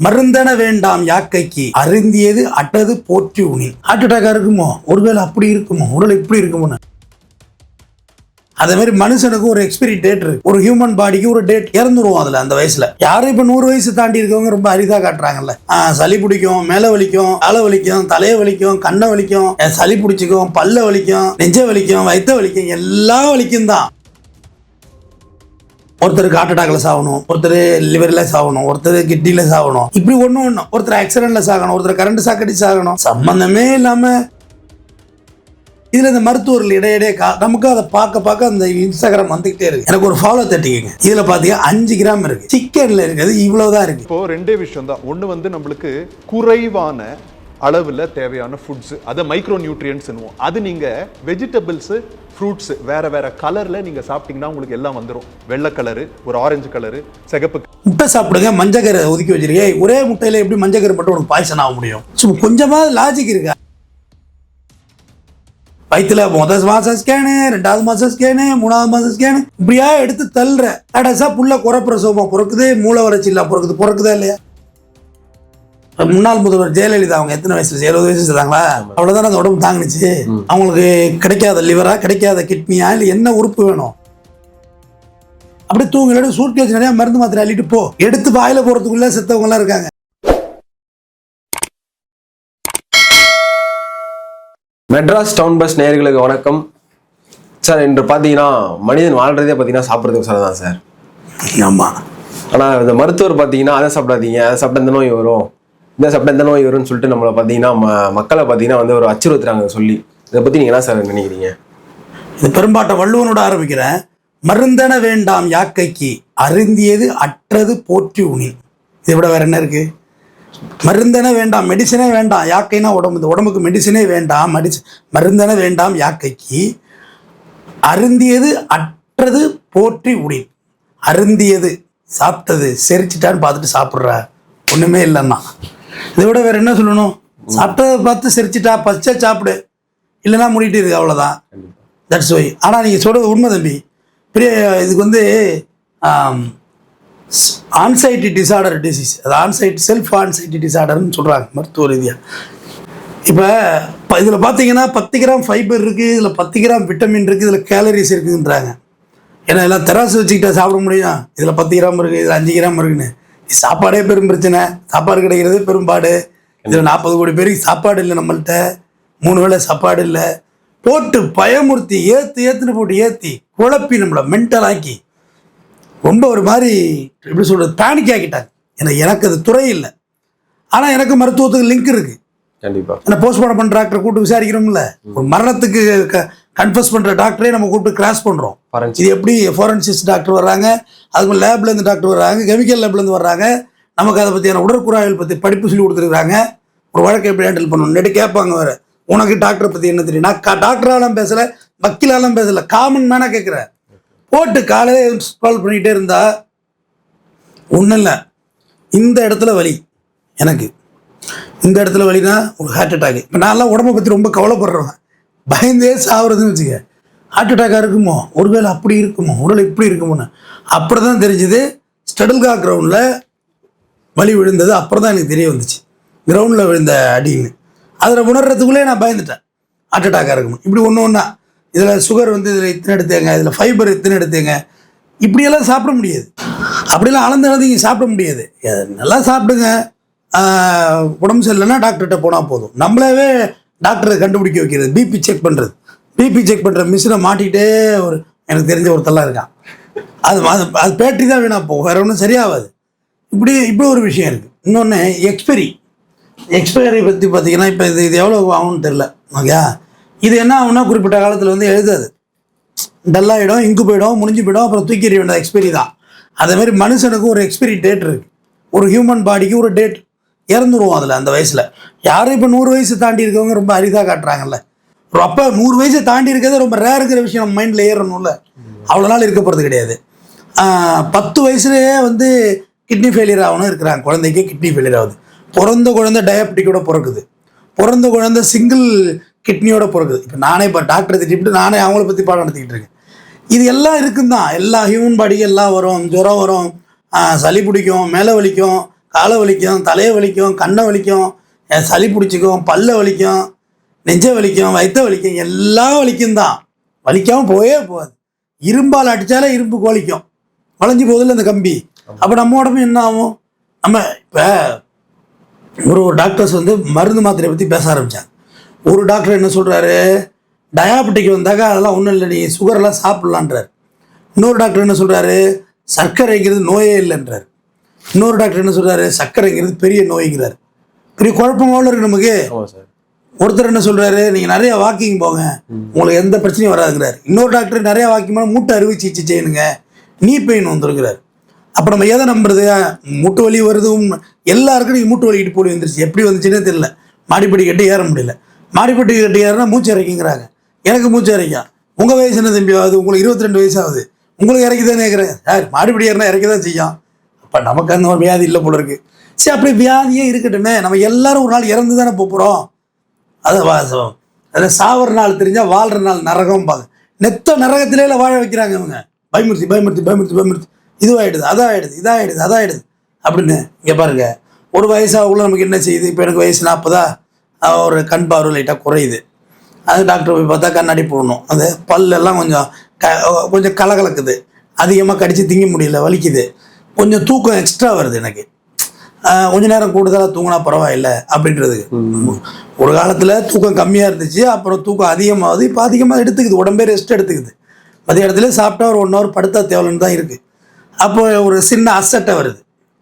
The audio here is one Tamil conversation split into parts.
மருந்தன வேண்டாம் யாக்கைக்கு அருந்தியது அட்டது போற்றி உனி. ஹார்ட் அட்டாக்கா இருக்குமோ, ஒருவேளை அப்படி இருக்குமோ, ஒருவேளை இப்படி இருக்குமோ. அதே மாதிரி மனுஷனுக்கு ஒரு எக்ஸ்பிரி டேட் இருக்கு. ஒரு ஹியூமன் பாடிக்கு ஒரு டேட் இறந்துருவோம் அதுல அந்த வயசுல. யாரும் இப்ப 100 வயசு தாண்டி இருக்கவங்க ரொம்ப அரிதா காட்டுறாங்கல்ல. சளி பிடிக்கும், மேல வலிக்கும், காலை வலிக்கும், தலையை வலிக்கும், கண்ணை வலிக்கும், சளி பிடிச்சிக்கும், பல்ல வலிக்கும், நெஞ்ச வலிக்கும், வயிற்ற வலிக்கும், எல்லா வலிக்கும் தான். ஒருத்தருக்கு ஹார்ட் அட்டாக்ல சாகணும், ஒருத்தர் லிவர்ல சாகணும், ஒருத்தர் கிட்னில சாகணும், இப்படி ஒண்ணு ஒருத்தர் ஆக்சிடென்ட்ல சாகணும், ஒருத்தர் கரண்ட் சாக்கடி சாகணும், சம்பந்தமே இல்லாம. இதுல இந்த மருத்துவர்கள் இடையிடையே நமக்கு அதை பார்க்க அந்த இன்ஸ்டாகிராம் வந்துகிட்டே இருக்கு. எனக்கு ஒரு ஃபாலோ தட்டிக்கங்க. இதுல பாத்தீங்கன்னா 5 கிராம் இருக்கு, சிக்கன்ல இருக்குது இவ்வளவுதான் இருக்கு. இப்போ ரெண்டே விஷயம் தான். ஒண்ணு வந்து நம்மளுக்கு குறைவான அளவுல தேவையான ஃபுட்ஸ், அதை மைக்ரோ நியூட்ரியன்ஸ் என்னுவோம். அது நீங்க வெஜிடபிள்ஸ், ஃப்ரூட்ஸ் வேற வேற கலர்ல நீங்க சாப்பிட்டீங்கன்னா உங்களுக்கு எல்லாம் வந்துடும். வெள்ளை கலரு, ஒரு ஆரஞ்சு கலரு, சிகப்பு. முட்டை சாப்பிடுங்க, மஞ்சக்கரை ஒதுக்கி வச்சிருக்கேன். ஒரே முட்டையில எப்படி மஞ்சக்கரை மட்டும் உனக்கு பாய்சன் ஆக முடியும்? கொஞ்சமாவது லாஜிக் இருக்கா? வயிற்றுல முதல் மாசம் ஸ்கேனு, 2வது மாசம் ஸ்கேனு, 3வது மாசம் ஸ்கேனு, இப்படியா எடுத்து தள்ளுற. கடைசா புள்ள குறப்பிரசவமா பிறக்குது, மூளை வளர்ச்சி இல்லா பிறக்குதா இல்லையா? முன்னாள் முதல்வர் ஜெயலலிதா அவங்க எத்தனை வயசுல 70 வயசு இருந்தாங்களா? அவ்வளவுதான் அந்த உடம்பு தாங்கினுச்சு. அவங்களுக்கு கிடைக்காத லிவரா, கிடைக்காத கிட்னியா, இல்ல என்ன உறுப்பு வேணும்? அப்படியே தூங்கல சூட்கேஸ் நிறைய மருந்து மாத்திரை அள்ளிட்டு போ. எடுத்து வாயில போறதுக்குள்ள செத்தவங்க எல்லாம் இருக்காங்க. மெட்ராஸ் டவுன் பஸ் நேயர்களுக்கு வணக்கம் சார். இன்று பார்த்தீங்கன்னா மனிதன் வாழ்றதே பார்த்தீங்கன்னா சாப்பிட்றதுக்கு சார் தான் சார். ஆமாம். ஆனால் இந்த மருத்துவர் பார்த்தீங்கன்னா அதை சாப்பிடாதீங்க, அதை சாப்பிட்டா இந்த நோய் வரும், இதை சாப்பிட்டா இந்த நோய் வரும்னு சொல்லிட்டு நம்மளை பார்த்தீங்கன்னா மக்களை பார்த்தீங்கன்னா வந்து ஒரு அச்சுறுத்துறாங்க சொல்லி. இதை பற்றி நீங்கள் என்ன சார் நினைக்கிறீங்க? இது பெரும்பாட்ட வள்ளுவனோட ஆரம்பிக்கிறேன். மருந்தன வேண்டாம் யாக்கைக்கு அருந்தியது அற்றது போற்றி உனி. இதை விட வேற என்ன இருக்கு? மருந்தன வேண்டாம், மெடிசனே வேண்டாம். யாக்கைனா உடம்பு, இந்த உடம்புக்கு மெடிசனே வேண்டாம். மருந்தன வேண்டாம் யாக்கைக்கு அருந்தியது அற்றது போற்றி உனி. அருந்தியது சாப்பிட்டது, செரிச்சிட்டான்னு பார்த்துட்டு சாப்பிட்ற, ஒண்ணுமே இல்லைன்னா. இதை விட வேற என்ன சொல்லணும்? சாப்பிட்டதை பார்த்து செரிச்சிட்டா, பச்சை சாப்பிடு, இல்லைன்னா மூடிட்டு இருக்கு, அவ்வளோதான். That's why. ஆனால் நீங்கள் சொல்றது உண்மை தம்பி. பெரிய இதுக்கு வந்து ஆன்சைட்டி டிசார்டர் டிசீஸ், அது ஆன்சைட்டி, செல்ஃப் ஆன்சைட்டி டிசார்டர்னு சொல்கிறாங்க மருத்துவ ரீதியாக. இப்போ இதில் பார்த்தீங்கன்னா 10 கிராம் ஃபைபர் இருக்குது, இதில் 10 கிராம் விட்டமின் இருக்குது, இதில் கேலரிஸ் இருக்குதுன்றாங்க. ஏன்னா எல்லாம் தெராசு வச்சுக்கிட்டா சாப்பிட முடியும். இதில் 10 கிராம் இருக்குது, இதில் 5 கிராம் இருக்குன்னு. சாப்பாடே பெரும் பிரச்சனை, சாப்பாடு கிடைக்கிறதே பெரும்பாடு. இதில் 40 கோடி பேருக்கு சாப்பாடு இல்லை, நம்மள்கிட்ட 3 வேளை சாப்பாடு இல்லை. போட்டு பயமுறுத்தி ஏற்றுன்னு போட்டு ஏற்றி குழப்பி நம்மளை மென்டல் ஆக்கி ரொம்ப ஒரு மாதிரி எப்படி சொல்கிறது, பேனிக் ஆக்கிட்டாங்க. எனக்கு அது துறை இல்லை, ஆனால் எனக்கு மருத்துவத்துக்கு லிங்க் இருக்குது. கண்டிப்பாக. ஏன்னா போஸ்ட்மார்ட்டம் பண்ணுற டாக்டரை கூப்பிட்டு விசாரிக்கிறோம்ல, ஒரு மரணத்துக்கு கன்ஃபர்ஸ் பண்ணுற டாக்டரே நம்ம கூப்பிட்டு கிராஸ் பண்ணுறோம். இது எப்படி ஃபாரன்சிஸ்ட் டாக்டர் வர்றாங்க, அதுக்கு லேப்லேருந்து டாக்டர் வர்றாங்க, கெமிக்கல் லேப்லேருந்து வர்றாங்க, நமக்கு அதை பற்றியான உடற்குறாய்கள் பற்றி படிப்பு சொல்லி கொடுத்துருக்காங்க. ஒரு வழக்கை எப்படி ஹேண்டில் பண்ணணும் நெட்டு கேட்பாங்க. வேறு உனக்கு டாக்டரை பற்றி என்ன தெரியும்? நான் டாக்டராலும் பேசலை, வக்கீலாலும் பேசலை, காமன் மேனாக கேட்குறேன். போட்டு காலையில் ஸ்க்ரால் பண்ணிகிட்டே இருந்தா ஒன்றும் இல்லை. இந்த இடத்துல வலி, எனக்கு இந்த இடத்துல வலினா ஒரு ஹார்ட் அட்டாக். இப்போ நான்லாம் உடம்பை பற்றி ரொம்ப கவலைப்படுறேன், பயந்தே சாகுறதுன்னு வச்சுக்க. ஹார்ட் அட்டாக்காக இருக்குமோ, ஒருவேளை அப்படி இருக்குமோ, ஒருவேளை இப்படி இருக்குமோன்னு. அப்புறம் தான் தெரிஞ்சுது ஸ்டடல்கா கிரவுண்டில் வலி விழுந்தது. அப்புறம் தான் எனக்கு தெரிய வந்துச்சு கிரவுண்டில் விழுந்த அடின்னு. அதில் உணர்றதுக்குள்ளே நான் பயந்துட்டேன் ஹார்ட் அட்டாக்காக இருக்குமோ. இப்படி ஒன்றா இதில் சுகர் வந்து இதில் இத்தனை எடுத்துங்க, இதில் ஃபைபர் இத்தனை எடுத்துங்க, இப்படியெல்லாம் சாப்பிட முடியாது. அப்படிலாம் அளந்து இங்கே சாப்பிட முடியாது. நல்லா சாப்பிடுங்க, உடம்பு சரியில்லைன்னா டாக்டர்கிட்ட போனால் போதும். நம்மளாவே டாக்டரை கண்டுபிடிக்க வைக்கிறது, பிபி செக் பண்ணுறது. பிபி செக் பண்ணுற மிஷினை மாட்டிகிட்டே ஒரு எனக்கு தெரிஞ்ச ஒருத்தெல்லாம் இருக்கான். அது பேட்டரி தான் வீணாக போகும், வேறு ஒன்றும் சரியாகாது. இப்படி ஒரு விஷயம் இருக்குது. இன்னொன்று எக்ஸ்பைரி பற்றி பார்த்தீங்கன்னா, இப்போ இது எவ்வளோ ஆகும்னு தெரில. ஓகே, இது என்ன ஆகும்னா குறிப்பிட்ட காலத்தில் வந்து எழுதாது, டல்லாகிடும், இங்கு போயிடும், முடிஞ்சு போயிடும், அப்புறம் தூக்கி எறிய வேண்டிய எக்ஸ்பைரி தான். அதேமாதிரி மனுஷனுக்கு ஒரு எக்ஸ்பைரி டேட் இருக்குது. ஒரு ஹியூமன் பாடிக்கு ஒரு டேட் இறந்துருவோம் அதில் அந்த வயசில். யாரும் இப்போ 100 வயசு தாண்டி இருக்கவங்க ரொம்ப அரிதாக காட்டுறாங்கல்ல. அப்போ 100 வயசை தாண்டி இருக்கிறது ரொம்ப ரேருங்கிற விஷயம் நம்ம மைண்டில் ஏறணும்ல. அவ்வளோ நாள் இருக்க போகிறது கிடையாது. 10 வயசுலேயே வந்து கிட்னி ஃபெயிலியர் ஆகணும் இருக்கிறாங்க. குழந்தைக்கே கிட்னி ஃபெயிலியர் ஆகுது. பிறந்த குழந்தை டயபெட்டிக்கோட பிறக்குது, பிறந்த குழந்தை சிங்கிள் கிட்னியோட பிறகுது. இப்போ நானே இப்போ டாக்டரை திட்டிட்டு நானே அவங்கள பற்றி பாடம் நடத்திக்கிட்டு இருக்கேன். இது எல்லாம் இருக்குன்னு தான். எல்லா ஹியூமன் பாடிக்கு எல்லாம் வரும். ஜுரம் வரும், சளி பிடிக்கும், மேலே வலிக்கும், காலை வலிக்கும், தலையை வலிக்கும், கண்ணை வலிக்கும், சளி பிடிச்சிக்கும், பல்ல வலிக்கும், நெஞ்ச வலிக்கும், வயிற்ற வலிக்கும், எல்லாம் வலிக்கும் தான். வலிக்காமல் போயே போகாது. இரும்பால் அடித்தாலே இரும்புக்கு வலிக்கும், வளைஞ்சு போதில்ல அந்த கம்பி. அப்போ நம்ம உடம்பு என்ன ஆகும்? நம்ம இப்போ ஒரு டாக்டர்ஸ் வந்து மருந்து மாத்திரையை பற்றி பேச ஆரம்பித்தாங்க. ஒரு டாக்டர் என்ன சொல்கிறாரு, டயாபெட்டிக் வந்தாக்கா அதெல்லாம் ஒன்றும் இல்லை, நீ சுகரெல்லாம் சாப்பிட்லான்றார். இன்னொரு டாக்டர் என்ன சொல்கிறாரு, சர்க்கரைங்கிறது நோயே இல்லைன்றார். இன்னொரு டாக்டர் என்ன சொல்கிறாரு, சர்க்கரைங்கிறது பெரிய நோய்ங்கிறார். பெரிய குழப்பமாவில் இருக்குது நமக்கு. ஒருத்தர் என்ன சொல்கிறாரு, நீங்கள் நிறைய வாக்கிங் போங்க, உங்களுக்கு எந்த பிரச்சனையும் வராதுங்கிறார். இன்னொரு டாக்டர் நிறையா வாக்கிங் போனால் மூட்டை அறுவை சிகிச்சை செய்யணுங்க, நீ பெயின் வந்துருக்கிறார். அப்போ நம்ம எதை நம்புறது? மூட்டு வலி வருதும் எல்லாருக்கும் நீங்கள் மூட்டு வலி இடுப்பு வலி வந்துருச்சு. எப்படி வந்துச்சுன்னே தெரியல. மாடிப்படி கட்டி ஏற முடியல. மாடிப்படி கட்டி ஏறினா மூச்சு இறக்கிங்கிறாங்க. எனக்கு மூச்சு இறக்கும். உங்கள் வயசு என்ன தம்பி ஆகுது? உங்களுக்கு 22 வயசு ஆகுது, உங்களுக்கு இறக்கி தானே இருக்கிறேன். சார் மாடிப்படி ஏறினா இறக்கி தான் செய்யும். அப்போ நமக்கு அந்த ஒரு வியாதி இல்லை போல இருக்குது. சரி, அப்படி வியாதியே இருக்கட்டுமே, நம்ம எல்லாரும் ஒரு நாள் இறந்து தானே போகிறோம். அதில் சாவர நாள் தெரிஞ்சால் வாழ்கிற நாள் நரகம் பாங்க. நெத்த நரகத்திலே வாழ வைக்கிறாங்க இவங்க. பயமுறுத்தி பயமுறுத்தி பயமுறுத்தி பயமுறுத்தி இதுவாகிடுது, அதாகிடுது, இதாகிடுது, அதாகிடுது அப்படின்னு. இங்கே பாருங்கள், ஒரு வயசாகுள்ள நமக்கு என்ன செய்யுது? இப்போ எனக்கு வயசு 40, ஒரு கண் பார்வை லைட்டாக குறையுது. அது டாக்டர் போய் பார்த்தா கண்ணாடி போடணும். அது பல்லெல்லாம் கொஞ்சம் கலகலக்குது, அதிகமாக கடித்து திங்க முடியல, வலிக்குது. கொஞ்சம் தூக்கம் எக்ஸ்ட்ரா வருது எனக்கு, கொஞ்ச நேரம் கூடுதலாக தூங்கினா பரவாயில்லை அப்படின்றதுக்கு. ஒரு காலத்தில் தூக்கம் கம்மியாக இருந்துச்சு, அப்புறம் தூக்கம் அதிகமாகுது. இப்போ அதிகமாக எடுத்துக்குது, உடம்பே ரெஸ்ட் எடுத்துக்குது. மதிய இடத்துல சாப்பிட்டா ஒரு 1 hour படுத்தா தேவைன்னு தான் இருக்குது. அப்போ ஒரு சின்ன அசட்டை வருது,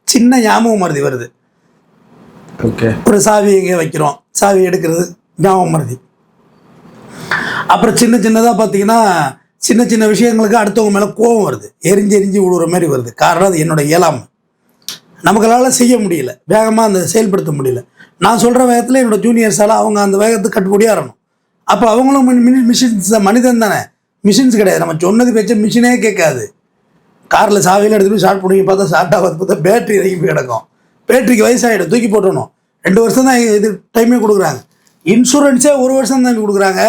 சின்ன ஞாபகம் மருதி வருது. ஓகே, ஒரு சாவி எங்கே வைக்கிறோம், சாவி எடுக்கிறது ஞாபகம் மருதி. அப்புறம் சின்ன சின்னதாக பார்த்தீங்கன்னா சின்ன சின்ன விஷயங்களுக்கு அடுத்தவங்க மேலே கோபம் வருது, எரிஞ்சு எரிஞ்சு விழுவுற மாதிரி வருது. காரணம் அது என்னோட இயலாமை, நமக்களால் செய்ய முடியல, வேகமாக அந்த செயல்படுத்த முடியல. நான் சொல்கிற வேகத்தில் என்னோடய ஜூனியர்ஸால் அவங்க அந்த வேகத்துக்கு கட்டுப்படியாகணும். அப்போ அவங்களும் மிஷின்ஸ் தான், மனிதன் தானே, மிஷின்ஸ் கிடையாது. நம்ம சொன்னது பேச்ச மிஷினே கேட்காது. காரில் சாவியில் எடுத்துகிட்டு ஸ்டார்ட் பண்ணி பார்த்தா ஸ்டார்ட் ஆகாது, பார்த்தா பேட்டரி இறங்கி போய் கிடக்கும். பேட்டரிக்கு வயசாகிடும், தூக்கி போட்டணும். 2 வருஷம் தான் இது டைமே கொடுக்குறாங்க. இன்சூரன்ஸே 1 வருஷம் தான் கொடுக்குறாங்க.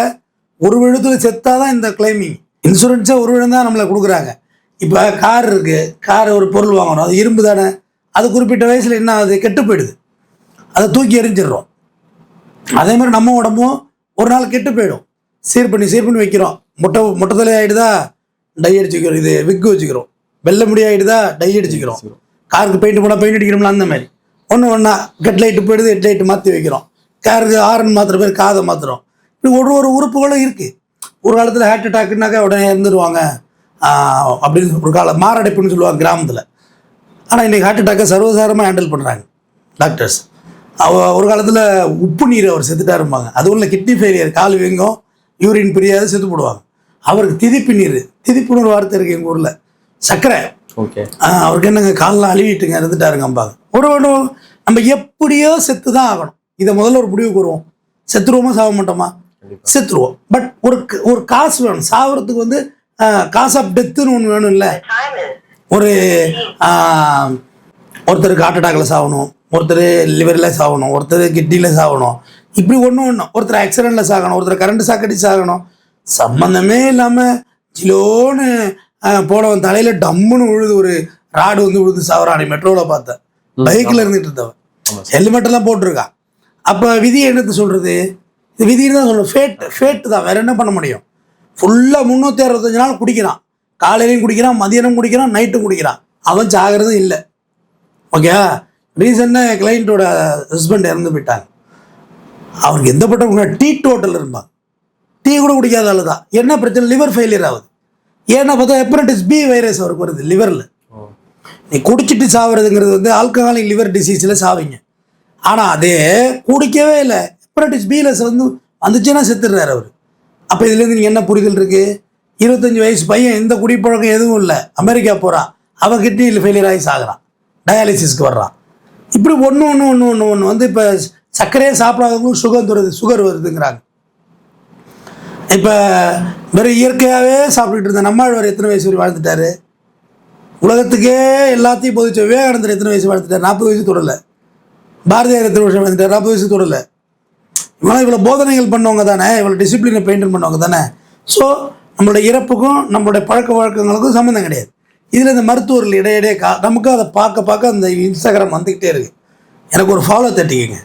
ஒரு விழுத்தில் செத்தா தான் இந்த கிளைமிங். இன்சூரன்ஸே 1 விழும் தான் நம்மளை கொடுக்குறாங்க. இப்போ கார் இருக்குது, கார் ஒரு பொருள் வாங்கணும், அது இரும்பு தானே, அது குறிப்பிட்ட வயசில் என்ன ஆகுது, கெட்டு போயிடுது, அதை தூக்கி எரிஞ்சிடுறோம். அதே மாதிரி நம்ம உடம்பும் ஒரு நாள் கெட்டு போயிடும். சீர் பண்ணி வைக்கிறோம். மொட்டை தலை ஆகிடுதா, டை அடிச்சுக்கிறோம், இது விக்கு வச்சுக்கிறோம். வெள்ளை முடி ஆகிடுதா, டை அடிச்சுக்கிறோம். காருக்கு பெயிண்ட் போனால் பெயிண்ட் அடிக்கிறோம்ல, அந்த மாதிரி ஒன்றா ஹெட் லைட்டு போயிடுது, ஹெட் லைட்டு மாற்றி வைக்கிறோம். காருக்கு ஹாரன் மாற்றுற பேர் காதை மாற்றுறோம். இப்படி ஒரு உறுப்புகளும் இருக்குது. ஒரு காலத்தில் ஹார்ட் அட்டாக்குனாக்கா உடனே இறந்துருவாங்க அப்படின்னு ஒரு காலம் மாரடைப்புன்னு சொல்லுவாங்க கிராமத்தில். ஆனால் இன்றைக்கி ஹார்ட் அட்டாக்கை சர்வசாதாரணமாக ஹேண்டில் பண்ணுறாங்க டாக்டர்ஸ். ஒரு காலத்தில் உப்பு நீர் அவர் செத்துட்டாருப்பாங்க. அதுவும் இல்லை, கிட்னி ஃபெயிலியர், கால் வீங்கும், யூரின் பிரியாது, செத்து போடுவாங்க. அவருக்கு திதிப்புன்னு ஒரு வார்த்தை இருக்குது எங்கள் ஊரில், சர்க்கரை. ஓகே, அவருக்கு என்னங்க காலெலாம் அழுவிட்டுங்க, இருந்துட்டாருங்கம்பாங்க. ஒரு நம்ம எப்படியோ செத்து தான் ஆகணும். இதை முதல்ல ஒரு முடிவுக்கு வருவோம். செத்துருவோமா, சாக மாட்டோமா? செத்துருவோம். பட் ஒரு காசு வேணும் சாகிறதுக்கு. வந்து காசு ஆஃப் டெத்துன்னு ஒன்று வேணும் இல்லை? ஒருத்தருக்கு ஹார்ட் அட்டாக்ல சாகணும், ஒருத்தர் லிவரில் சாகணும், ஒருத்தர் கிட்னியில் சாகணும், இப்படி ஒன்று ஒருத்தர் ஆக்சிடெண்ட்டில் சாகணும், ஒருத்தர் கரண்ட் சாக்கடி சாகணும். சம்மந்தமே இல்லாமல் ஜிலோன்னு போனவன் தலையில் டம்முன்னு விழுது, ஒரு ராடு வந்து விழுது சாவரானி. மெட்ரோவில் பார்த்தேன், பைக்கில் இருந்துட்டு இருந்தவன், ஹெல்மெட்டெல்லாம் போட்டிருக்கான். அப்போ விதி என்னத்தை சொல்கிறது? இது விதின்னு தான் சொல்லணும். ஃபேட்டு தான், வேறு என்ன பண்ண முடியும்? ஃபுல்லாக 365 நாள் குடிக்கிறான். காலையிலையும் குடிக்கிறான், மதியானம் குடிக்கிறான், நைட்டும் குடிக்கிறான். அவன் சாகிறதும் இல்லை. ஓகே, ரீசெண்டாக என் கிளைண்ட்டோட ஹஸ்பண்ட் இறந்து போயிட்டாங்க. அவருக்கு எந்த பட்டம் டீ டோட்டல் இருப்பாங்க, டீ கூட குடிக்காத ஆள் தான். என்ன பிரச்சனை? லிவர் ஃபெயிலியர் ஆகுது. ஏன்னா பார்த்தா ஹெப்படைட்டிஸ் பி வைரஸ் அவருக்கு வருது லிவரில். நீ குடிச்சிட்டு சாவறதுங்கிறது வந்து ஆல்கஹாலிக் லிவர் டிசீஸில் சாவிங்க. ஆனால் அதே குடிக்கவே இல்லை, ஹெப்படைட்டிஸ் பியில் வந்து வந்துச்சுன்னா செத்துடுறாரு அவர். அப்போ இதுலேருந்து நீங்கள் என்ன புரிதல் இருக்குது? 25 வயசு பையன், எந்த குடிப்பழக்கம் எதுவும் இல்லை, அமெரிக்கா போகிறான், அவன் கிட்னியில் ஃபெயிலியர் ஆகி சாகிறான், டயாலிசிஸ்க்கு வர்றான். இப்படி ஒன்று வந்து இப்போ சர்க்கரையே சாப்பிடாதவங்களுக்கு சுகர் வருதுங்கிறாங்க. இப்போ வெறும் இயற்கையாகவே சாப்பிட்டுட்டு இருந்த நம்மாழ்வார் எத்தனை வயசு வரை வாழ்ந்துட்டாரு? உலகத்துக்கே எல்லாத்தையும் பொதிச்ச விவேகானந்தர் எத்தனை வயசு வாழ்ந்துட்டார்? 40 வயசு தொடரலை. பாரதியார் எத்தனை வருஷம் வாழ்ந்துட்டார்? 40 வயசு தொடரலை. இவ்வளோ போதனைகள் பண்ணவங்க தானே, இவ்வளோ டிசிப்ளினை மெயின்டைன் பண்ணவங்க தானே. ஸோ நம்மளோட இறப்புக்கும் நம்மளுடைய பழக்க வழக்கங்களுக்கும் சம்மந்தம் கிடையாது. இதில் இந்த மருத்துவர்கள் இடையிடையே நமக்கு அதை பார்க்க அந்த இன்ஸ்டாகிராம் வந்துக்கிட்டே இருக்குது. எனக்கு ஒரு ஃபாலோ தட்டிக்கங்க.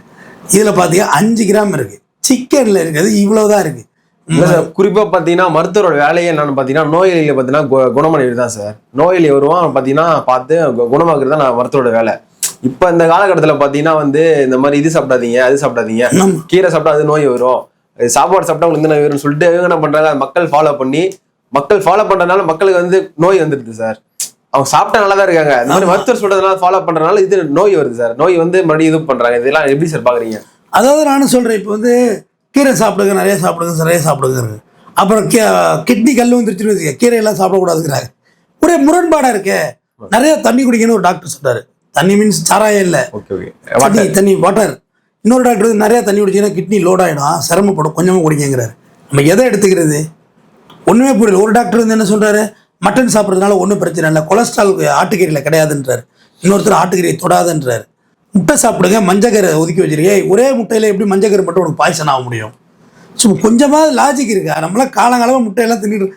இதில் பார்த்தீங்கன்னா 5 கிராம் இருக்குது, சிக்கனில் இருக்கிறது இவ்வளோதான் இருக்குது. இல்லை சார், குறிப்பாக பார்த்தீங்கன்னா மருத்துவரோட வேலையே என்னன்னு பார்த்தீங்கன்னா நோயாளிகளை பார்த்தீங்கன்னா குணமடைகிறது தான் சார். நோயாளி வருவான் பார்த்தீங்கன்னா பார்த்து குணமாக்குறது தான் நான் மருத்துவரோட வேலை. இப்போ இந்த காலகட்டத்தில் பார்த்தீங்கன்னா வந்து இந்த மாதிரி இது சாப்பிடாதீங்க, அது சாப்பிடாதீங்க, கீரை சாப்பிட்டா அது நோய் வரும், சாப்பாடு சாப்பிட்டா உங்களுக்கு இந்த நோய் வரும்னு சொல்லிட்டு இவங்க என்ன பண்ணுறாங்க, மக்கள் ஃபாலோ பண்ணுறதுனால மக்களுக்கு வந்து நோய் வந்துடுது சார். அவங்க சாப்பிட்டா நல்லா தான் இருக்காங்க, இந்த மாதிரி மருத்துவர் சொல்றதுனால ஃபாலோ பண்ணுறதுனால இது நோய் வருது சார். நோய் வந்து மறுபடியும் இது பண்ணுறாங்க. இதெல்லாம் எப்படி சார் பார்க்குறீங்க? அதாவது நானும் சொல்கிறேன், இப்போ வந்து கீரை சாப்பிடுங்க, நிறைய சாப்பிடுங்க. அப்புறம் கிட்னி கல் வந்துருச்சுன்னு வச்சுக்க, கீரையெல்லாம் சாப்பிடக்கூடாதுங்கிறாங்க. ஒரே முரண்பாடாக இருக்கே. நிறைய தண்ணி குடிக்கணும்னு ஒரு டாக்டர் சொல்றாரு. தண்ணி மீன்ஸ் சாராயம் இல்லை, தண்ணி வாட்டர். இன்னொரு டாக்டர் வந்து நிறைய தண்ணி குடிச்சிங்கன்னா கிட்னி லோட் ஆகிடும், சிரமப்படும், கொஞ்சமாக குடிங்கிறாரு. நம்ம எதை எடுத்துக்கிறது ஒன்றுமே புரியல. ஒரு டாக்டர் வந்து என்ன சொல்கிறாரு, மட்டன் சாப்பிட்றதுனால ஒன்றும் பிரச்சனை இல்லை, கொலஸ்ட்ரால் ஆட்டுக்கறியில் கிடையாதுன்றார். இன்னொருத்தர் ஆட்டுக்கறியை தொடாதுன்றார். முட்டை சாப்பிடுங்க, மஞ்சக்கரை ஒதுக்கி வச்சிருக்கேன். ஒரே முட்டையில் எப்படி மஞ்சக்கரை மட்டும் உனக்கு பாய்சன் ஆக முடியும்? ஸோ கொஞ்சமாக லாஜிக் இருக்கா? நம்மளாம் காலங்காலமாக முட்டையெல்லாம் தின்னுட்டு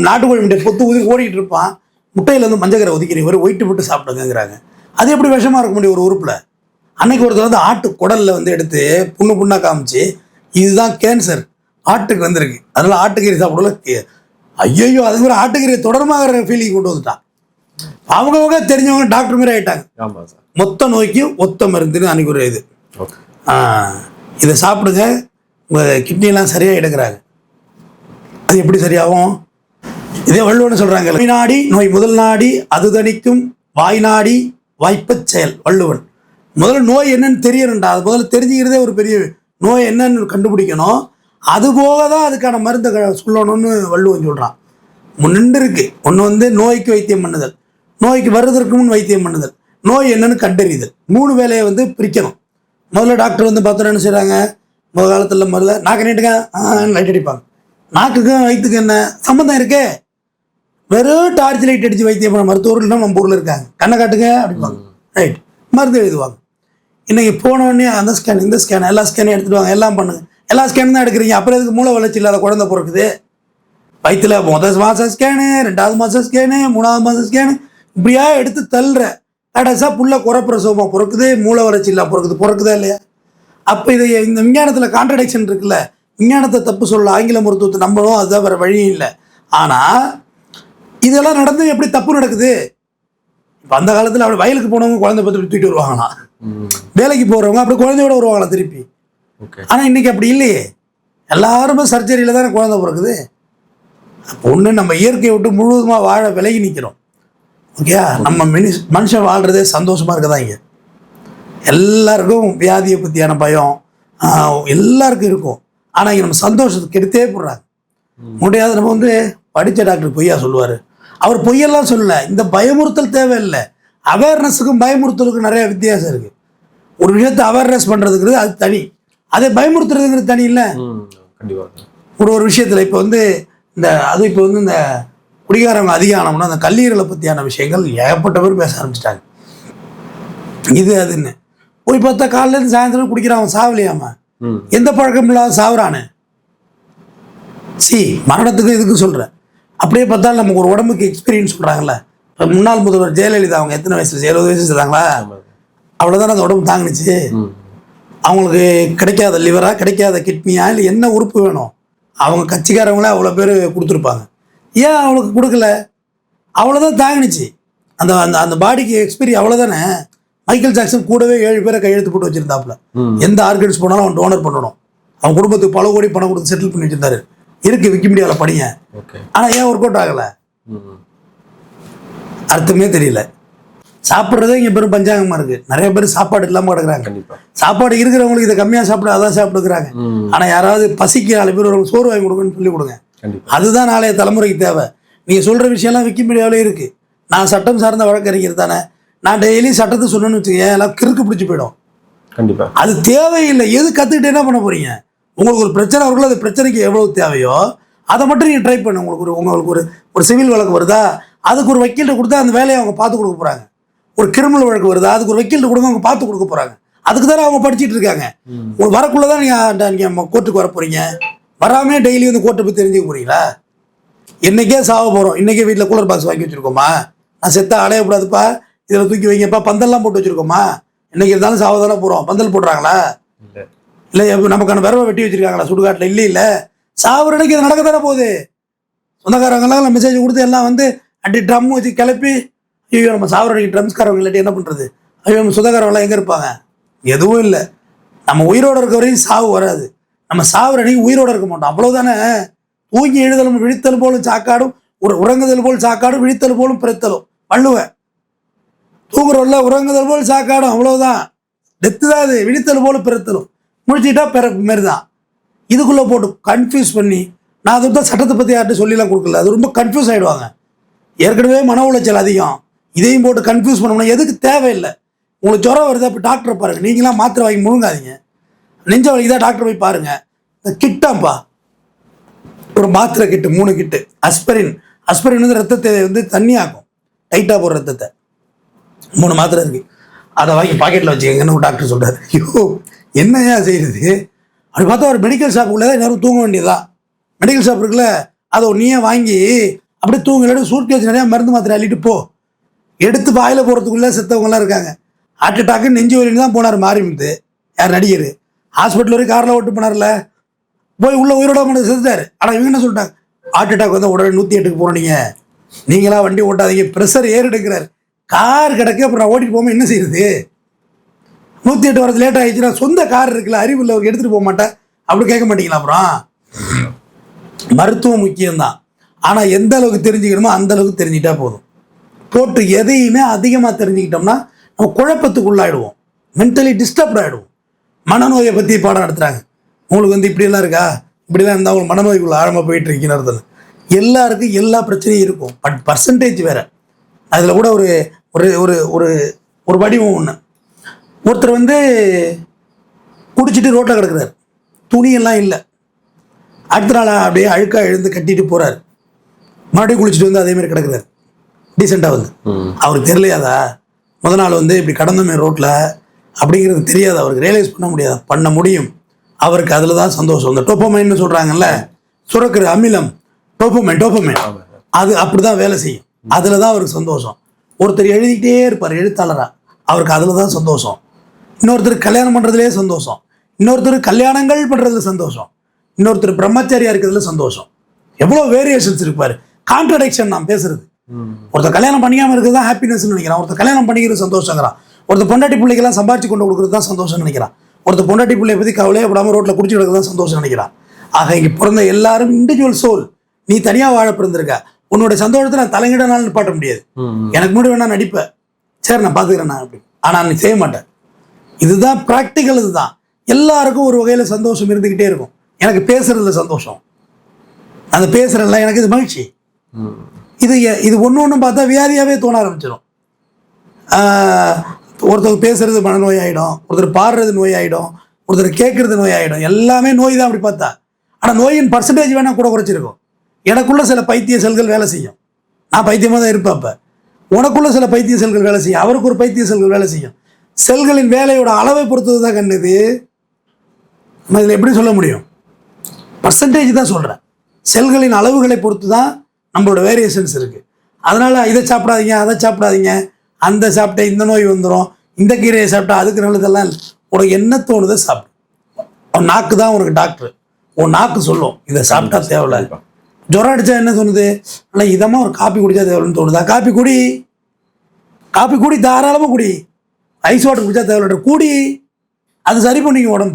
நாட்டுக்கோழி முட்டை பொத்து ஓடிக்கிட்டு இருப்பான், முட்டையில் வந்து மஞ்சக்கரை ஒதுக்கிறீங்க, ஒரு ஒயிட்டு போட்டு சாப்பிடுங்கிறாங்க. அது எப்படி விஷமாக இருக்க முடியும் ஒரு உறுப்பில்? அன்னைக்கு ஒருத்தர் வந்து ஆட்டு குடலில் வந்து எடுத்து புண்ணா காமிச்சு இதுதான் கேன்சர் ஆட்டுக்கு வந்திருக்கு, அதனால ஆட்டுக்கறி சாப்பிடல. ஐயோ, அது மாதிரி ஆட்டுக்கறியை தொடர்மாகிற ஃபீலிங் கொண்டு வந்துட்டான். அவங்க தெரிஞ்சவங்க டாக்டர் மாதிரி ஆகிட்டாங்க. மொத்த நோய்க்கு ஒத்த மருந்துன்னு அன்றைக்கி ஒரு இது. இதை சாப்பிடுங்க, உங்கள் கிட்னியெல்லாம் சரியாக எடுக்கிறாங்க. அது எப்படி சரியாகும்? இதே வள்ளுவன்னு சொல்கிறாங்க, நோய் நாடி நோய் முதல் நாடி அது தணிக்கும் வாய் நாடி வாய்ப்பச் செயல். வள்ளுவன் முதல்ல நோய் என்னன்னு தெரியணும்டா, அது முதல்ல தெரிஞ்சுக்கிறதே ஒரு பெரிய நோய் என்னன்னு கண்டுபிடிக்கணும். அது போக தான் அதுக்கான மருந்தை சொல்லணும்னு வள்ளுவன் சொல்கிறான். முன்னின்று இருக்குது. ஒன்று வந்து நோய்க்கு வைத்தியம் பண்ணுதல், நோய்க்கு வருவதற்கு முன் வைத்தியம் பண்ணுதல், நோய் என்னன்னு கண்டறிதல். 3 வேலையை வந்து பிரிக்கணும். முதல்ல டாக்டர் வந்து பார்த்தோன்னா என்ன செய்கிறாங்க, முதல் காலத்தில் முதல்ல நாக்கு நீட்டுங்க லைட் அடிப்பாங்க. நாக்குக்கும் வயிற்றுக்கு என்ன சம்மந்தம் இருக்கே? வெறும் டார்ச் லைட் அடித்து வைத்தியம் பண்ண மருத்துவர்கள் நம்ம ஊரில் இருக்காங்க. கண்ணை காட்டுங்க அப்படிப்பாங்க, ரைட், மருந்து எழுதுவாங்க. இன்றைக்கி போனோடனே அந்த ஸ்கேன் இந்த ஸ்கேன் எல்லா ஸ்கேனையும் எடுத்துகிட்டு வாங்க, எல்லாம் பண்ணுங்க. எல்லா ஸ்கேன் தான் எடுக்கிறீங்க, அப்புறம் எதுக்கு மூளை வளர்ச்சி இல்லாத குழந்தை பிறக்குது? வயிற்றுல முதல் மாதம் ஸ்கேனு, 2வது மாதம் ஸ்கேனு, 3வது மாதம் ஸ்கேனு, இப்படியா எடுத்து தள்ளுற கடைசா புள்ள குறப்பிரசவமாக பிறக்குது, மூளை வளர்ச்சி இல்லை பிறக்குதா இல்லையா? அப்போ இதை இந்த விஞ்ஞானத்தில் கான்ட்ரடிக்ஷன் இருக்குல்ல. விஞ்ஞானத்தை தப்பு சொல்ல, ஆங்கில மருத்துவத்தை நம்பணும், அதுதான் வேறு வழியும் இல்லை. ஆனால் இதெல்லாம் நடந்து எப்படி தப்பு நடக்குது? இப்போ அந்த காலத்தில் அப்படி வயலுக்கு போனவங்க குழந்தை பற்றி தூக்கிட்டு வருவாங்களாம், வேலைக்கு போகிறவங்க அப்படி குழந்தையோட வருவாங்களாம் திருப்பி. ஆனால் இன்றைக்கி அப்படி இல்லையே, எல்லாருமே சர்ஜரியில் தானே குழந்தை பிறக்குது. அப்போ ஒன்று நம்ம இயற்கையை விட்டு முழுவதுமாக வாழ விலகி நிற்கிறோம். ஓகே, நம்ம மனுஷன் வாழ்கிறதே சந்தோஷமாக இருக்கதான். இங்கே எல்லாருக்கும் வியாதியை பற்றியான பயம் எல்லாருக்கும் இருக்கும். ஆனால் இங்கே நம்ம சந்தோஷத்துக்கு கெடுத்தே போடுறாங்க. முடியாது. நம்ம வந்து படித்த டாக்டர் பொய்யா சொல்லுவார், அவர் பொய்யெல்லாம் சொல்லலை. இந்த பயமுறுத்தல் தேவையில்லை. அவேர்னஸுக்கும் பயமுறுத்தலுக்கும் நிறைய வித்தியாசம் இருக்குது. ஒரு விஷயத்தை அவேர்னஸ் பண்ணுறதுங்கிறது அது தனி, அதே பயமுறுத்துறதுங்கிறது தனி இல்லை. ஒரு விஷயத்தில் இப்போ வந்து இப்போ வந்து இந்த குடிகாரவங்க அதிகானம்னா அந்த கல்லீரலை பற்றியான விஷயங்கள் ஏகப்பட்ட பேர் பேச ஆரம்பிச்சிட்டாங்க. இது அதுன்னு போய் பார்த்தா காலையிலேருந்து சாயந்தரம் குடிக்கிறான், சாவலியாம எந்த பழக்கம் இல்லாத சாவுறானு. மரணத்துக்கு இதுக்கு சொல்கிறேன். அப்படியே பார்த்தாலும் நமக்கு ஒரு உடம்புக்கு எக்ஸ்பீரியன்ஸ் சொல்கிறாங்கல்ல. இப்போ முன்னாள் முதல்வர் ஜெயலலிதா அவங்க எத்தனை வயசு, 70 வயசு செய்தாங்களா? அவ்வளோதானே அந்த உடம்பு தாங்குனுச்சு. அவங்களுக்கு கிடைக்காத லிவரா, கிடைக்காத கிட்னியா, இல்லை என்ன உறுப்பு வேணும்? அவங்க கட்சிக்காரங்களே அவ்வளோ பேர் கொடுத்துருப்பாங்க. ஏன் அவங்களுக்கு கொடுக்கல? அவ்வளோதான் தாங்கினுச்சு. அந்த அந்த அந்த பாடிக்கு எக்ஸ்பீரி அவ்வளோதானே. மைக்கேல் ஜாக்சன் கூடவே 7 பேரை கையெழுத்து போட்டு வச்சுருந்தாப்புல. எந்த ஆர்கன்ஸ் போனாலும் அவன் டோனர் பண்ணணும். அவன் குடும்பத்துக்கு பல கோடி பணம் கொடுத்து செட்டில் பண்ணி வச்சுருந்தாரு. இருக்கு விக்கிமீடியாவில் படிங்க. ஆனால் ஏன் ஒர்க் அவுட் ஆகலை? அர்த்தமே தெரியல. சாப்பிட்றதே இங்கே பெரும் பஞ்சாங்கமாக இருக்குது. நிறைய பேர் சாப்பாடு இல்லாமல் கிடக்குறாங்க. சாப்பாடு இருக்கிறவங்களுக்கு இதை கம்மியாக சாப்பிட அதான் சாப்பிட்டுக்கிறாங்க. ஆனால் யாராவது பசிக்கு 4 பேர் ஒரு சோறு வாங்கி கொடுக்குன்னு சொல்லி கொடுங்க. அதுதான் நாளைய தலைமுறைக்கு தேவை. நீங்கள் சொல்கிற விஷயம்லாம் விக்கிமீடியாவிலே இருக்குது. நான் சட்டம் சார்ந்த வழக்கறிஞர் தானே, நான் டெய்லி சட்டத்தை சொன்னேன்னு வச்சுக்கேன், எல்லாம் கிறுக்கு பிடிச்சி போயிடும். கண்டிப்பாக அது தேவையில்லை. எது கற்றுக்கிட்டு என்ன பண்ண போகிறீங்க? உங்களுக்கு ஒரு பிரச்சனை அவர்கள் அது பிரச்சனைக்கு எவ்வளோ தேவையோ அதை மட்டும் நீங்கள் ட்ரை பண்ணு. உங்களுக்கு ஒரு சிவில் வழக்கு வருதா, அதுக்கு ஒரு வக்கீல்கிட்ட கொடுத்தா அந்த வேலையை அவங்க பார்த்து கொடுக்க போகிறாங்க. ஒரு கிரிமினல் வழக்கு வருதா, அதுக்கு ஒரு வக்கீல்கிட்ட கொடுங்க, அவங்க பார்த்து கொடுக்க போகிறாங்க. அதுக்கு தானே அவங்க படிச்சுட்டு இருக்காங்க. உங்களுக்கு வரக்குள்ளே தான் நீங்கள் கோர்ட்டுக்கு வர போகிறீங்க. வராமே டெய்லி வந்து கோர்ட்டை போய் தெரிஞ்சுக்க போகிறீங்களா? இன்றைக்கே சாவ போகிறோம், இன்றைக்கே வீட்டில் கூலர் பாக்ஸ் வாங்கி வச்சுருக்கோமா, நான் செத்தா அலையக்கூடாதுப்பா, இதில் தூக்கி வைங்கப்பா, பந்தெல்லாம் போட்டு வச்சுருக்கோமா, இன்னைக்கு இருந்தாலும் சாவதானே போகிறோம். பந்தல் போடுறாங்களா? இல்லை நமக்கான விரவை வெட்டி வச்சிருக்காங்களா சுடுகாட்டில்? இல்லை சாவுற அன்னைக்கு இது நடக்க தானே போகுது. சொந்தக்காரங்களாம் மெசேஜ் கொடுத்து எல்லாம் வந்து அடி ட்ரம் வச்சு கிளப்பி, ஐயோ நம்ம சாவுற அன்னைக்கு ட்ரம்ஸ்காரவங்க இல்லாட்டி என்ன பண்ணுறது, ஐயோ நம்ம சொந்தக்காரவங்களாம் எங்கே இருப்பாங்க? எதுவும் இல்லை. நம்ம உயிரோடு இருக்க வரையும் சாவு வராது. நம்ம சாவுற அன்னைக்கு உயிரோடு இருக்க மாட்டோம், அவ்வளோதானே. தூங்கி எழுதலும் விழித்தல் போலும் சாக்காடும், உறங்குதல் போல் சாக்காடும், விழித்தல் போலும் பிறத்தலும். வள்ளுவன் தூங்குறோம்ல, உறங்குதல் போல் சாக்காடும், அவ்வளவுதான். டெத்து தான் அது. விழித்தல் போலும் பிறத்தலும். முடிச்சுட்டா பிறப்பு மாரி தான். இதுக்குள்ளே போட்டு கன்ஃபியூஸ் பண்ணி, நான் அது தான் சட்டத்தை பற்றி யார்கிட்ட சொல்லிலாம் கொடுக்கல. அது ரொம்ப கன்ஃபியூஸ் ஆகிடுவாங்க. ஏற்கனவே மன உளைச்சல் அதிகம், இதையும் போட்டு கன்ஃபியூஸ் பண்ணோம்னா எதுக்கு தேவையில்லை. உங்களுக்கு ஜுரம் வருது, அப்போ டாக்டரை பாருங்கள். நீங்களாம் மாத்திரை வாங்கி முழுங்காதீங்க. நெஞ்ச வலிக்கு தான் டாக்டர் போய் பாருங்கள். இந்த கிட்டாப்பா, ஒரு மாத்திரை கிட்டு 3 கிட்டு. அஸ்பரின் வந்து ரத்தத்தை வந்து தண்ணி ஆக்கும், டைட்டாக போகிற ரத்தத்தை. 3 மாத்திரை இருக்குது, அதை வாங்கி பாக்கெட்டில் வச்சுக்கங்கன்னு ஒரு டாக்டர் சொல்கிறார். ஐயோ என்னையா செய்யுது? அப்படி பார்த்தா ஒரு மெடிக்கல் ஷாப்புக்குள்ளே தான் நேரம் தூங்க வேண்டியதுதான். மெடிக்கல் ஷாப் இருக்குல்ல, அதை நீயே வாங்கி அப்படியே தூங்கலாடி சூட் கேஸ் நிறையா மருந்து மாத்திரை அள்ளிட்டு போ. எடுத்து வாயில் போகிறதுக்குள்ளே செத்தவங்கலாம் இருக்காங்க. ஹார்ட் அட்டாக்கு நெஞ்சு வலின்னு தான் போனார் மாரிமுத்து, யார் நடிகர். ஹாஸ்பிட்டல் வரைக்கும் காரில் ஓட்டு போனார்ல, போய் உள்ள உயிரோட கொண்டு செத்துட்டார். ஆனால் இவங்க என்ன சொல்லிட்டாங்க, ஹார்ட் அட்டாக் வந்து உடனே 108க்கு போனீங்க, நீங்களா வண்டி ஓட்டாதீங்க, ப்ரெஷர் ஏறு எடுக்கிறார். கார் கிடக்கு, அப்புறம் நான் ஓட்டிட்டு போகாமல் என்ன செய்யுது? 108 வரது லேட் ஆகிடுச்சுன்னா சொந்த கார் இருக்குல்ல, அறிவு இல்லை, அவருக்கு எடுத்துகிட்டு போக மாட்டேன் அப்படி கேட்க மாட்டீங்களா? அப்புறம் மருத்துவம் முக்கியம்தான், ஆனால் எந்த அளவுக்கு தெரிஞ்சுக்கணுமோ அந்த அளவுக்கு தெரிஞ்சுக்கிட்டா போதும். போட்டு எதையுமே அதிகமாக தெரிஞ்சுக்கிட்டோம்னா நம்ம குழப்பத்துக்குள்ளாயிடுவோம், மென்டலி டிஸ்டர்ப்ட் ஆகிடுவோம். மனநோயை பற்றி பாடம் நடத்துகிறாங்க. உங்களுக்கு வந்து இப்படியெல்லாம் இருக்கா, இப்படிலாம் இருந்தால் உங்களுக்கு மனநோய்க்குள்ள ஆழமாக போயிட்டு இருக்கீங்கன்னு அர்த்தம். எல்லாருக்கும் எல்லா பிரச்சனையும் இருக்கும், பட் பர்சன்டேஜ் வேறு. அதில் கூட ஒரு ஒரு ஒரு ஒரு வடிவம் ஒன்று. ஒருத்தர் வந்து குடிச்சிட்டு ரோட்டில் கிடக்குறாரு, துணியெல்லாம் இல்லை. அடுத்த நாள் அப்படியே அழுக்காக எழுந்து கட்டிட்டு போகிறார். மறுபடியும் குளிச்சுட்டு வந்து அதேமாதிரி கிடக்குறாரு டீசெண்டாக வந்து. அவருக்கு தெரியலையாதா முத நாள் வந்து இப்படி கடந்தமே ரோட்டில் அப்படிங்கிறது தெரியாது, அவருக்கு ரியலைஸ் பண்ண முடியாது. பண்ண முடியும், அவருக்கு அதில் தான் சந்தோஷம். இந்த டோப்பமைன்னு சொல்கிறாங்கல்ல, சுரக்கிற அமிலம், டோப்பமைன் அது அப்படி தான் வேலை செய்யும், அதில் தான் அவருக்கு சந்தோஷம். ஒருத்தர் எழுதிக்கிட்டே இருப்பார் எழுத்தாளராக, அவருக்கு அதில் தான் சந்தோஷம். இன்னொருத்தர் கல்யாணம் பண்ணுறதுலே சந்தோஷம், இன்னொருத்தர் கல்யாணங்கள் பண்ணுறதுல சந்தோஷம், இன்னொருத்தர் பிரம்மச்சாரியாக இருக்கிறதுல சந்தோஷம். எவ்வளோ வேரியேஷன்ஸ் இருப்பார், கான்ட்ரடிக்ஷன் நான் பேசுறது. ஒருத்தர் கல்யாணம் பண்ணிக்காமல் இருக்கிறது தான் ஹாப்பினஸ்ன்னு நினைக்கிறான், ஒருத்தர் கல்யாணம் பண்ணிக்கிறது சந்தோஷங்கிறான், ஒருத்தர் பொண்டாட்டி பிள்ளைக்கெல்லாம் சம்பாரிச்சு கொண்டு கொடுக்குறது தான் சந்தோஷம் நினைக்கிறான், ஒருத்தர் பொண்டாட்டி பிள்ளையை பற்றி கவலையே விடாமல் ரோட்டில் குடிச்சு கிடக்கு தான் சந்தோஷம் நினைக்கிறான். ஆக இங்கே பிறந்த எல்லாரும் இண்டிவிஜுவல் சோல். நீ தனியாக வாழ பிறந்திருக்க, உன்னோட சந்தோஷத்தை நான் தலையிடனாலும் நிப்பாட்ட முடியாது. எனக்கு முன்னாடி வேணா நடிப்பேன், சரி நான் பார்த்துக்கிறேன் நான் அப்படி, ஆனால் நீ செய்ய மாட்டேன். இதுதான் ப்ராக்டிக்கல். இதுதான் எல்லாருக்கும் ஒரு வகையில் சந்தோஷம் இருந்துக்கிட்டே இருக்கும். எனக்கு பேசுறதுல சந்தோஷம், அந்த பேசுறதுல எனக்கு இது மகிழ்ச்சி. இது ஒன்று பார்த்தா வியாதியாகவே தோண ஆரம்பிச்சிடும். ஒருத்தர் பேசுறது மனநோய் ஆகிடும், ஒருத்தர் பாடுறது நோய் ஆகிடும், ஒருத்தர் கேட்கறது நோய் ஆகிடும். எல்லாமே நோய் தான் அப்படி பார்த்தா. ஆனால் நோயின் பர்சன்டேஜ் வேணால் கூட குறைச்சிருக்கும். எனக்குள்ள சில பைத்திய செல்கள் வேலை செய்யும், நான் பைத்தியமாக தான் இருப்பேன். அப்போ உனக்குள்ள சில பைத்திய செல்கள் வேலை செய்யும், அவருக்கு ஒரு பைத்திய செல்கள் வேலை செய்யும். செல்களின் வேலையோட அளவை பொறுத்தது தான் கண்ணுது. நம்ம இதில் எப்படி சொல்ல முடியும்? பர்சன்டேஜ் தான் சொல்கிறேன். செல்களின் அளவுகளை பொறுத்து தான் நம்மளோட வேரியேஷன்ஸ் இருக்குது. அதனால் இதை சாப்பிடாதீங்க, அதை சாப்பிடாதீங்க, அந்த சாப்பிட்டா இந்த நோய் வந்துடும், இந்த கீரையை சாப்பிட்டா அதுக்கு நல்லதெல்லாம் இல்லை. உனக்கு என்ன தோணுதோ சாப்பிடு. உன் நாக்கு தான் உனக்கு டாக்டர். உன் நாக்கு சொல்லும் இதை சாப்பிட்டா தேவையில்ல. ஜுரம் அடித்தா என்ன தோணுது, ஆனால் இதமாக ஒரு காப்பி குடித்தா தேவையில்லைன்னு தோணுதா? காப்பி குடி தாராளமாக குடி. ஐஸ் வாட்டர் குடித்தா தேவையில்ல, கூடி. அது சரி பண்ணிங்க உடம்பு.